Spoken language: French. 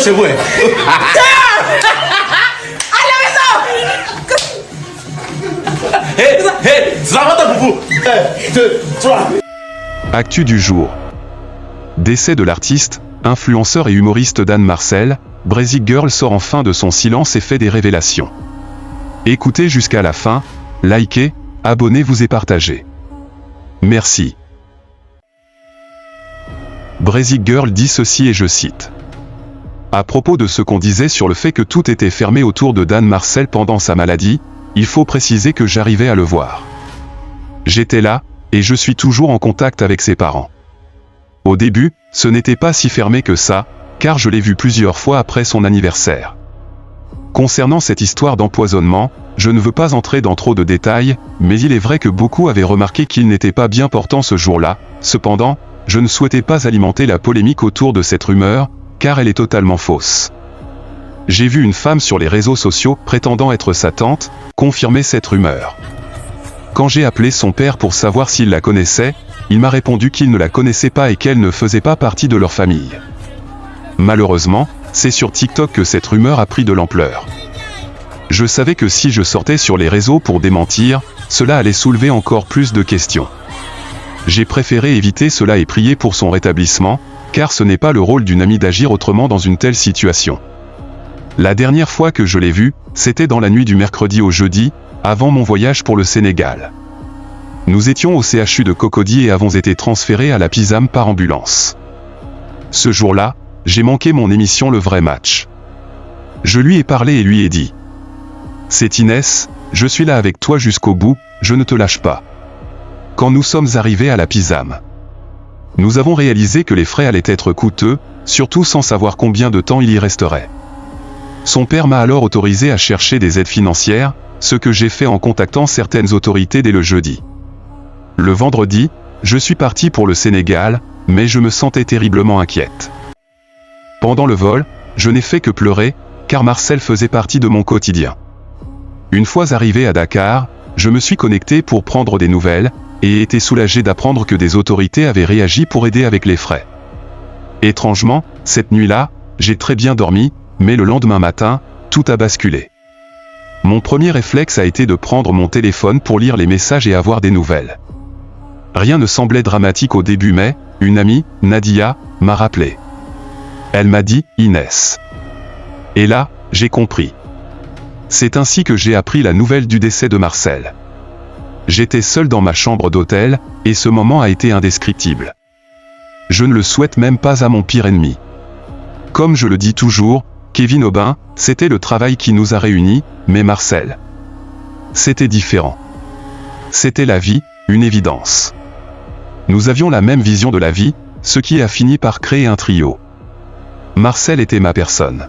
chez vous. Hein. Hé, c'est la vente pour vous. 1, 2, 3. Actu du jour. Décès de l'artiste, influenceur et humoriste Dan Marcel, Basic Girl sort enfin de son silence et fait des révélations. Écoutez jusqu'à la fin, likez, abonnez-vous et partagez. Merci. Basic Girl dit ceci et je cite. À propos de ce qu'on disait sur le fait que tout était fermé autour de Dan Marcel pendant sa maladie, il faut préciser que j'arrivais à le voir. J'étais là, et je suis toujours en contact avec ses parents. Au début, ce n'était pas si fermé que ça, car je l'ai vu plusieurs fois après son anniversaire. Concernant cette histoire d'empoisonnement, je ne veux pas entrer dans trop de détails, mais il est vrai que beaucoup avaient remarqué qu'il n'était pas bien portant ce jour-là. Cependant, je ne souhaitais pas alimenter la polémique autour de cette rumeur, car elle est totalement fausse. J'ai vu une femme sur les réseaux sociaux, prétendant être sa tante, confirmer cette rumeur. Quand j'ai appelé son père pour savoir s'il la connaissait, il m'a répondu qu'il ne la connaissait pas et qu'elle ne faisait pas partie de leur famille. Malheureusement, c'est sur TikTok que cette rumeur a pris de l'ampleur. Je savais que si je sortais sur les réseaux pour démentir, cela allait soulever encore plus de questions. J'ai préféré éviter cela et prier pour son rétablissement, car ce n'est pas le rôle d'une amie d'agir autrement dans une telle situation. La dernière fois que je l'ai vue, c'était dans la nuit du mercredi au jeudi, avant mon voyage pour le Sénégal. Nous étions au CHU de Cocody et avons été transférés à la PISAM par ambulance. Ce jour-là, j'ai manqué mon émission Le Vrai Match. Je lui ai parlé et lui ai dit « C'est Inès, je suis là avec toi jusqu'au bout, je ne te lâche pas. » Quand nous sommes arrivés à la PISAM, nous avons réalisé que les frais allaient être coûteux, surtout sans savoir combien de temps il y resterait. Son père m'a alors autorisé à chercher des aides financières, ce que j'ai fait en contactant certaines autorités dès le jeudi. Le vendredi, je suis parti pour le Sénégal, mais je me sentais terriblement inquiète. Pendant le vol, je n'ai fait que pleurer, car Marcel faisait partie de mon quotidien. Une fois arrivé à Dakar, je me suis connecté pour prendre des nouvelles, et ai été soulagé d'apprendre que des autorités avaient réagi pour aider avec les frais. Étrangement, cette nuit-là, j'ai très bien dormi, mais le lendemain matin, tout a basculé. Mon premier réflexe a été de prendre mon téléphone pour lire les messages et avoir des nouvelles. Rien ne semblait dramatique au début mais, une amie, Nadia, m'a rappelé. Elle m'a dit « Inès ». Et là, j'ai compris. C'est ainsi que j'ai appris la nouvelle du décès de Marcel. J'étais seul dans ma chambre d'hôtel, et ce moment a été indescriptible. Je ne le souhaite même pas à mon pire ennemi. Comme je le dis toujours, Kevin Aubin, c'était le travail qui nous a réunis, mais Marcel, c'était différent. C'était la vie, une évidence. Nous avions la même vision de la vie, ce qui a fini par créer un trio. Marcel était ma personne.